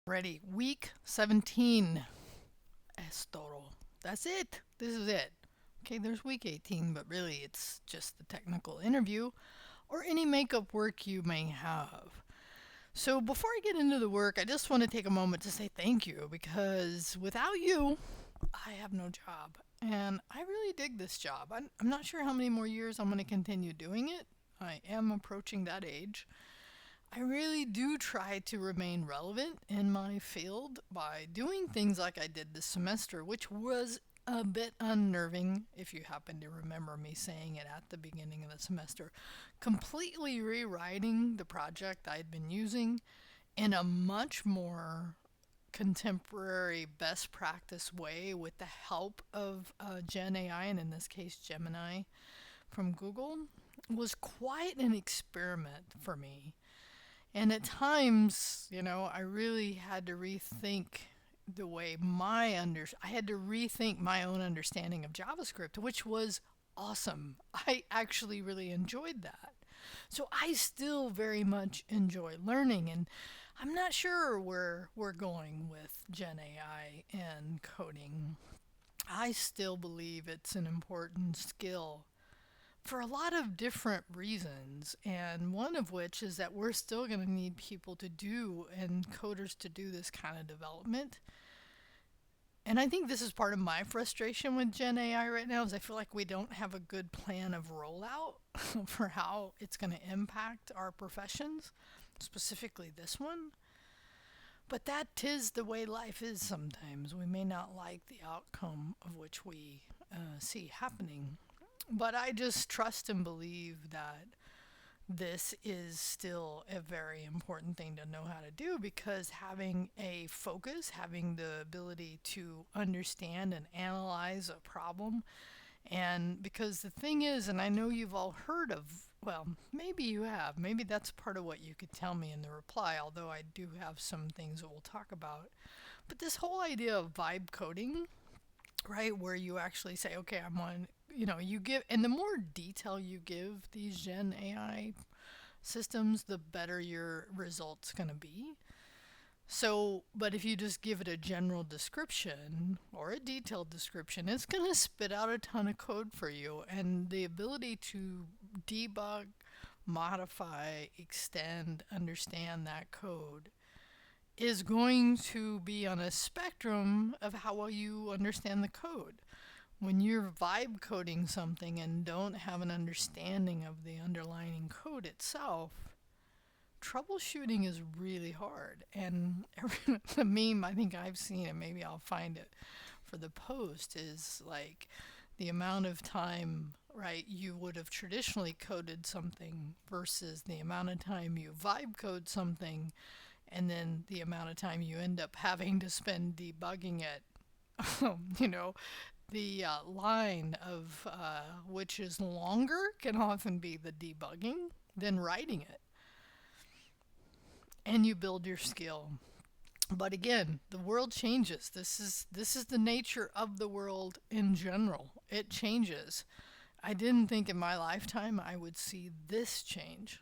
Ready. Week 17. Es todo. That's it. This is it. Okay, there's week 18, but really it's just the technical interview or any makeup work you may have. So before I get into the work, I just want to take a moment to say thank you because without you, I have no job. And I really dig this job. I'm not sure how many more years I'm going to continue doing it. I am approaching that age. I really do try to remain relevant in my field by doing things like I did this semester, which was a bit unnerving if you happen to remember me saying it at the beginning of the semester. Completely rewriting the project I'd been using in a much more contemporary best practice way with the help of Gen AI, and in this case, Gemini from Google, was quite an experiment for me. And at times, I really had to rethink the way I had to rethink my own understanding of JavaScript, which was awesome. I actually really enjoyed that. So I still very much enjoy learning, and I'm not sure where we're going with Gen AI and coding. I still believe it's an important skill for a lot of different reasons, and one of which is that we're still going to need people to do and coders to do this kind of development. And I think this is part of my frustration with Gen AI right now is I feel like we don't have a good plan of rollout for how it's going to impact our professions, specifically this one. But that tis the way life is sometimes. We may not like the outcome of which we see happening. But I just trust and believe that this is still a very important thing to know how to do because having a focus, having the ability to understand and analyze a problem, and because the thing is, and I know you've all heard of, well, maybe you have, maybe that's part of what you could tell me in the reply, although I do have some things that we'll talk about. But this whole idea of vibe coding, right, where you actually say, okay, I'm on, you give, and the more detail you give these Gen AI systems, the better your results going to be. So, but if you just give it a general description or a detailed description, it's going to spit out a ton of code for you. And the ability to debug, modify, extend, understand that code is going to be on a spectrum of how well you understand the code. When you're vibe coding something and don't have an understanding of the underlying code itself, troubleshooting is really hard. And the meme I think I've seen, and maybe I'll find it for the post, is like the amount of time, right, you would have traditionally coded something versus the amount of time you vibe code something, and then the amount of time you end up having to spend debugging it. you know, the line of which is longer can often be the debugging than writing it, and you build your skill. But again, the world changes. This is the nature of the world in general. It changes. I didn't think in my lifetime I would see this change.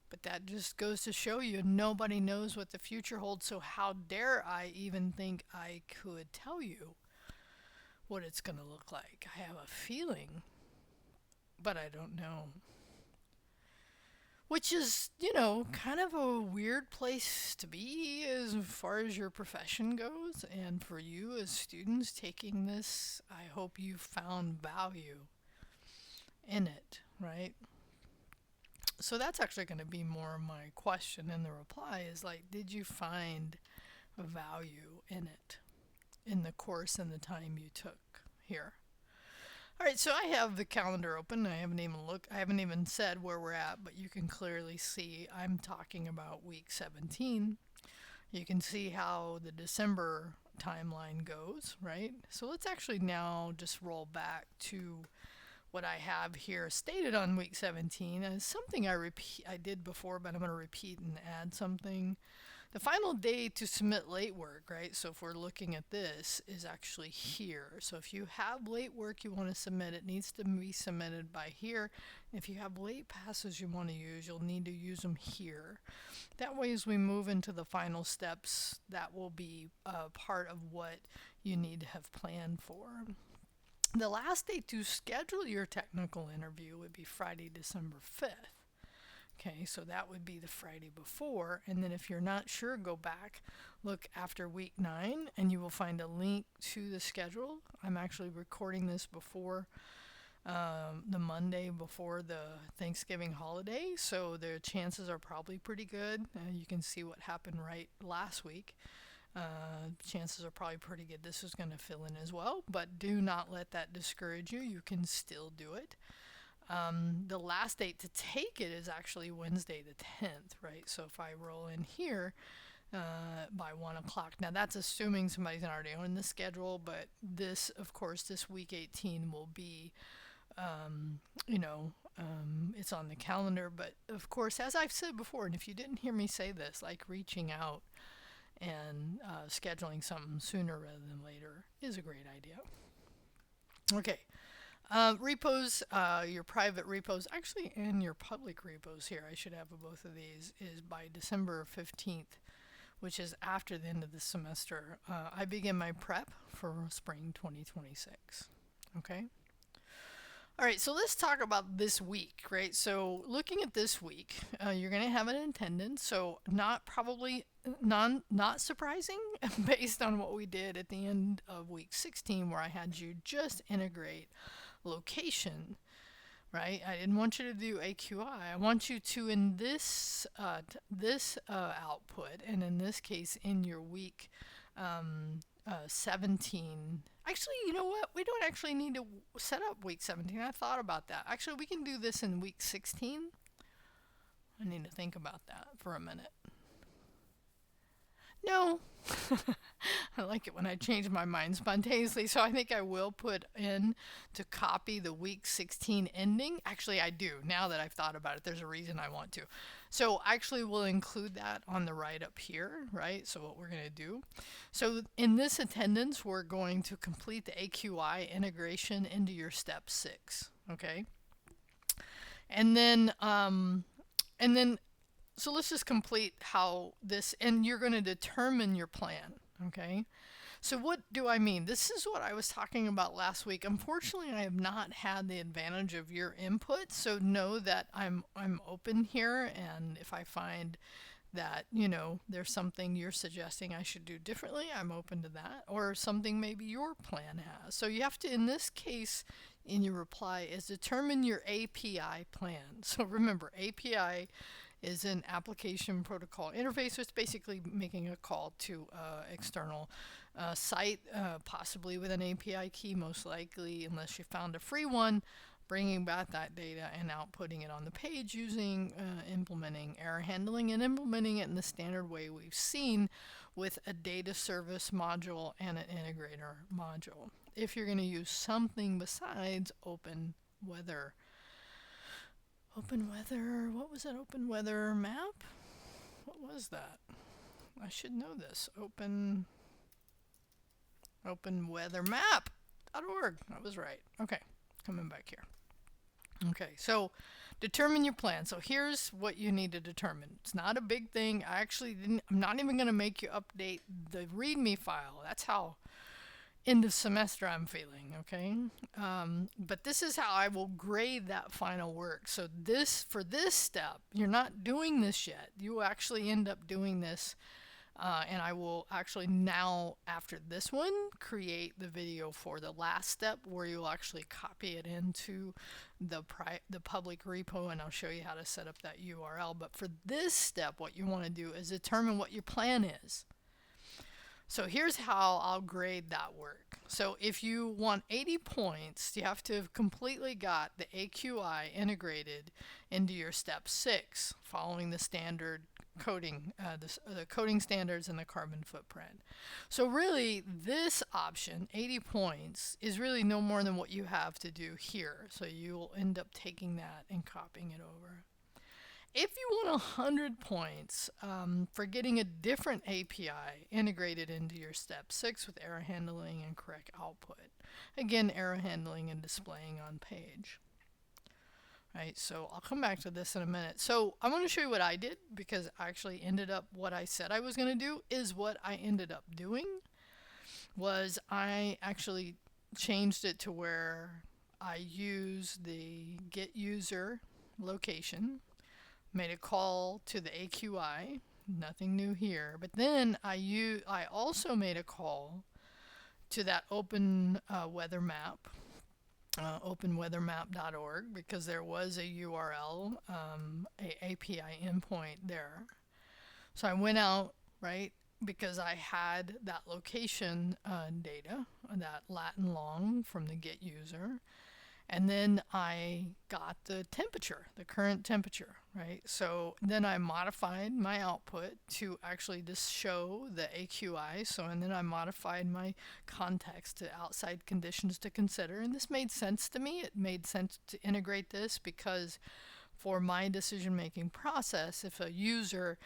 But that just goes to show you nobody knows what the future holds, so how dare I even think I could tell you what it's going to look like? I have a feeling, but I don't know. Which is, kind of a weird place to be as far as your profession goes. And for you as students taking this, I hope you found value in it, right? So that's actually going to be more my question in the reply is like, did you find value in it, in the course and the time you took here? All right, so I have the calendar open. I haven't even said where we're at, but you can clearly see I'm talking about week 17. You can see how the December timeline goes, right? So let's actually now just roll back to what I have here stated on week 17 as something I did before, but I'm going to repeat and add something. The final day to submit late work, right? So if we're looking at this, is actually here. So if you have late work you want to submit, it needs to be submitted by here. If you have late passes you want to use, you'll need to use them here. That way, as we move into the final steps, that will be part of what you need to have planned for. The last day to schedule your technical interview would be Friday, December 5th. Okay, so that would be the Friday before. And then if you're not sure, go back, look after week 9, and you will find a link to the schedule. I'm actually recording this before the Monday before the Thanksgiving holiday, so the chances are probably pretty good. You can see what happened right last week. Chances are probably pretty good this is going to fill in as well, but do not let that discourage you. You can still do it. The last date to take it is actually Wednesday the 10th, right? So if I roll in here by 1 o'clock, now that's assuming somebody's already on the schedule, but this, of course, this week 18 will be, it's on the calendar. But of course, as I've said before, and if you didn't hear me say this, like reaching out and scheduling something sooner rather than later is a great idea. Okay. Repos, your private repos, actually, and your public repos here, I should have both of these, is by December 15th, which is after the end of the semester. I begin my prep for spring 2026. Okay? All right, so let's talk about this week, right? So looking at this week, you're going to have an attendance, so not surprising based on what we did at the end of week 16, where I had you just integrate location, right? I didn't want you to do AQI. I want you to, in this output, and in this case in your week 17. Actually, you know what? We don't actually need to set up week 17. I thought about that. Actually, we can do this in week 16. I need to think about that for a minute. No. I like it when I change my mind spontaneously, so I think I will put in to copy the week 16 ending. Actually, I do. Now that I've thought about it, there's a reason I want to. So actually, we'll include that on the right up here, right? So what we're going to do. So in this attendance, we're going to complete the AQI integration into your step 6, okay? And then so let's just complete how this, and you're going to determine your plan, okay? So what do I mean? This is what I was talking about last week. Unfortunately, I have not had the advantage of your input, so know that I'm open here, and if I find that, there's something you're suggesting I should do differently, I'm open to that, or something maybe your plan has. So you have to, in this case, in your reply, is determine your API plan. So remember, API is an application protocol interface. So it's basically making a call to external site, possibly with an API key, most likely, unless you found a free one, bringing back that data and outputting it on the page using implementing error handling and implementing it in the standard way we've seen with a data service module and an integrator module. If you're going to use something besides open weather, what was it? Open weather map? What was that? I should know this. Open weather map.org. I was right. Okay, coming back here. Okay, so determine your plan. So here's what you need to determine. It's not a big thing. I'm not even going to make you update the README file. That's how end of semester I'm feeling, okay? But this is how I will grade that final work. So for this step, you're not doing this yet. You will actually end up doing this, and I will actually now, after this one, create the video for the last step where you'll actually copy it into the public repo, and I'll show you how to set up that URL. But for this step, what you want to do is determine what your plan is. So here's how I'll grade that work. So if you want 80 points, you have to have completely got the AQI integrated into your step 6, following the standard coding, the coding standards and the carbon footprint. So really, this option, 80 points, is really no more than what you have to do here. So you'll end up taking that and copying it over. if you want 100 points for getting a different API integrated into your step 6 with error handling and correct output. Again, error handling and displaying on page. Right, so I'll come back to this in a minute. So I'm going to show you what I did, because I actually ended up, what I said I was going to do is what I ended up doing. Was I actually changed it to where I use the get user location, made a call to the AQI, nothing new here, but then I also made a call to that open weather map, openweathermap.org, because there was a URL, a API endpoint there. So I went out, right, because I had that location data, that Latin long from the get user, and then I got the temperature, the current temperature, right? So then I modified my output to actually just show the AQI. So, and then I modified my context to outside conditions to consider. And this made sense to me. It made sense to integrate this because for my decision-making process, if a user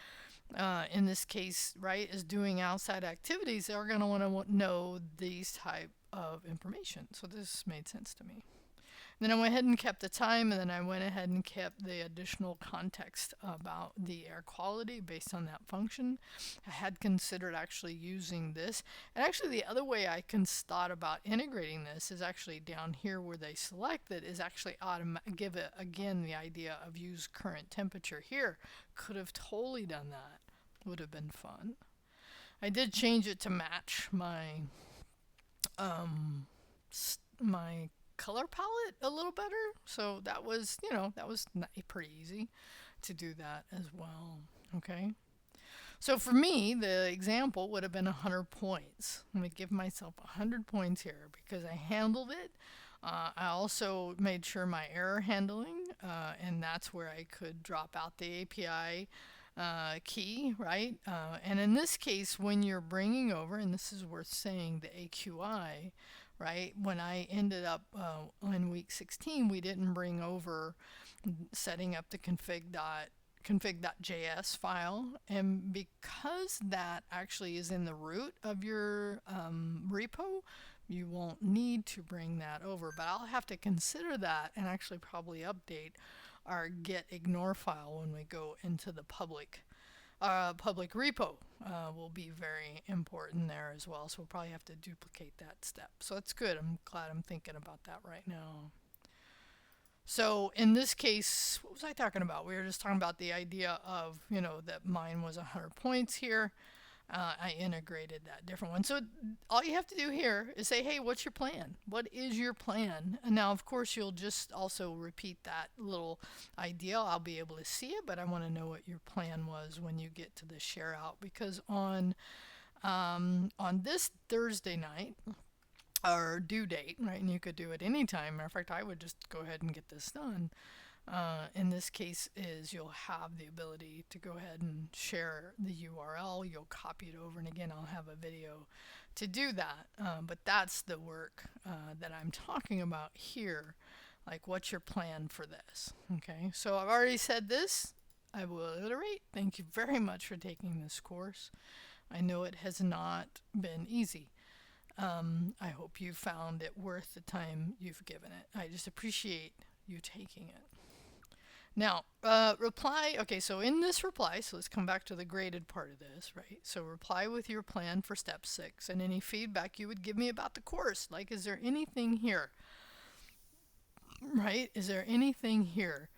in this case, right, is doing outside activities, they're going to want to know these type of information. So this made sense to me. Then I went ahead and kept the time, and then I went ahead and kept the additional context about the air quality based on that function. I had considered actually using this. And actually the other way I thought about integrating this is actually down here where they select it is actually give it again the idea of use current temperature here. Could have totally done that. Would have been fun. I did change it to match my my color palette a little better. So that was, that was pretty easy to do that as well. Okay. So for me, the example would have been 100 points. I'm going to give myself 100 points here because I handled it. I also made sure my error handling, and that's where I could drop out the API key, right? And in this case, when you're bringing over, and this is worth saying, the AQI, right? When I ended up in week 16, we didn't bring over setting up the config.js file. And because that actually is in the root of your repo, you won't need to bring that over. But I'll have to consider that and actually probably update our get ignore file when we go into the public repo will be very important there as well. So we'll probably have to duplicate that step. So that's good. I'm glad I'm thinking about that right now. So in this case, what was I talking about? We were just talking about the idea of, that mine was 100 points here. I integrated that different one. So all you have to do here is say, hey, what's your plan? What is your plan? And now, of course, you'll just also repeat that little idea. I'll be able to see it, but I want to know what your plan was when you get to the share out, because on this Thursday night, or due date, right, and you could do it anytime. Matter of fact, I would just go ahead and get this done. In this case is you'll have the ability to go ahead and share the URL. You'll copy it over, and again, I'll have a video to do that. But that's the work that I'm talking about here. Like, what's your plan for this? Okay, so I've already said this. I will iterate. Thank you very much for taking this course. I know it has not been easy. I hope you found it worth the time you've given it. I just appreciate you taking it. Now, reply. Okay, so in this reply, so let's come back to the graded part of this, right? So reply with your plan for step 6 and any feedback you would give me about the course. Like, is there anything here, right? Is there anything here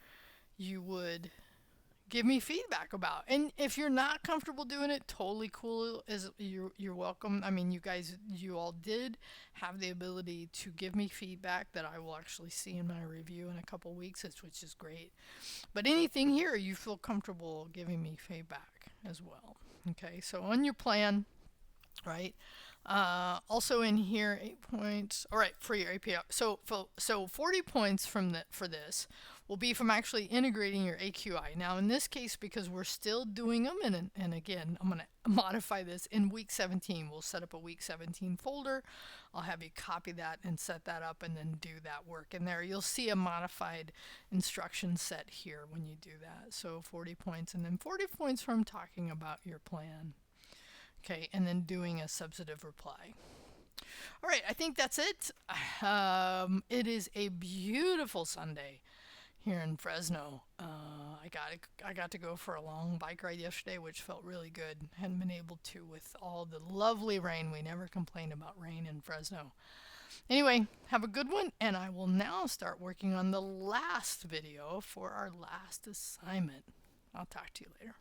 you would give me feedback about? And if you're not comfortable doing it, totally cool. You're welcome. I mean, you all did have the ability to give me feedback that I will actually see in my review in a couple weeks, which is great. But anything here you feel comfortable giving me feedback as well. Okay, so on your plan, right? Also in here, 8 points. All right, for your API. So 40 points for this will be from actually integrating your AQI. Now, in this case, because we're still doing them, and again, I'm going to modify this in week 17. We'll set up a week 17 folder. I'll have you copy that and set that up and then do that work in there. You'll see a modified instruction set here when you do that. So 40 points and then 40 points from talking about your plan. Okay, and then doing a substantive reply. All right, I think that's it. It is a beautiful Sunday here in Fresno. I got to go for a long bike ride yesterday, which felt really good. Hadn't been able to with all the lovely rain. We never complain about rain in Fresno. Anyway, have a good one, and I will now start working on the last video for our last assignment. I'll talk to you later.